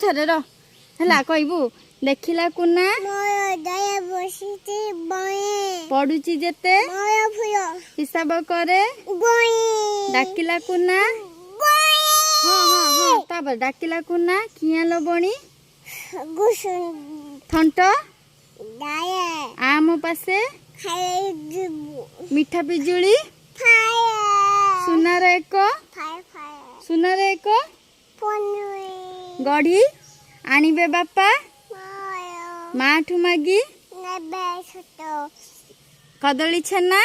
थे रो है कहबू देखिला कुना पढ़ुची जेते हिसाब करे डाकिला कुना हाँ हाँ हाँ तापर डाकिला कुना किया लो बणी थंट आम पासे मिठा पिजुली सुनार एक गढ़ी आनिबे बापा माठू मागी कदली छेना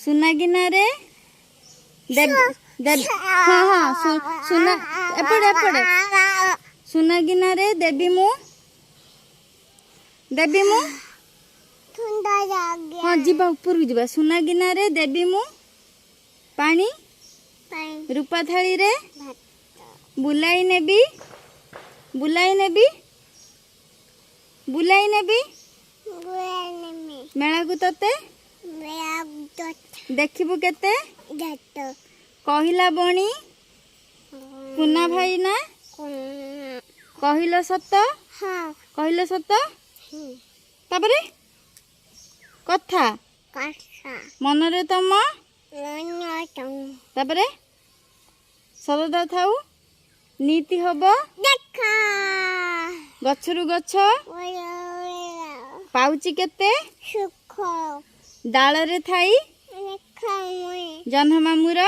सुना गिनारे हाँ हाँ सुना एपड़े सुना गिनारे देवी मु हाँ जीवा ऊपर जीवा सुना गिनारे देवी मु पानी रूपा थाली रे बुलाई नेबी मेला को तते देखिबू केते कहिला बणी कुना भाई ना कहिलो सत तापरे कथा मनरे तम तापरे सरदा थाउ नीति हबो गछरु गछ पाउची केते डाल रे थाई जन्ह मामुर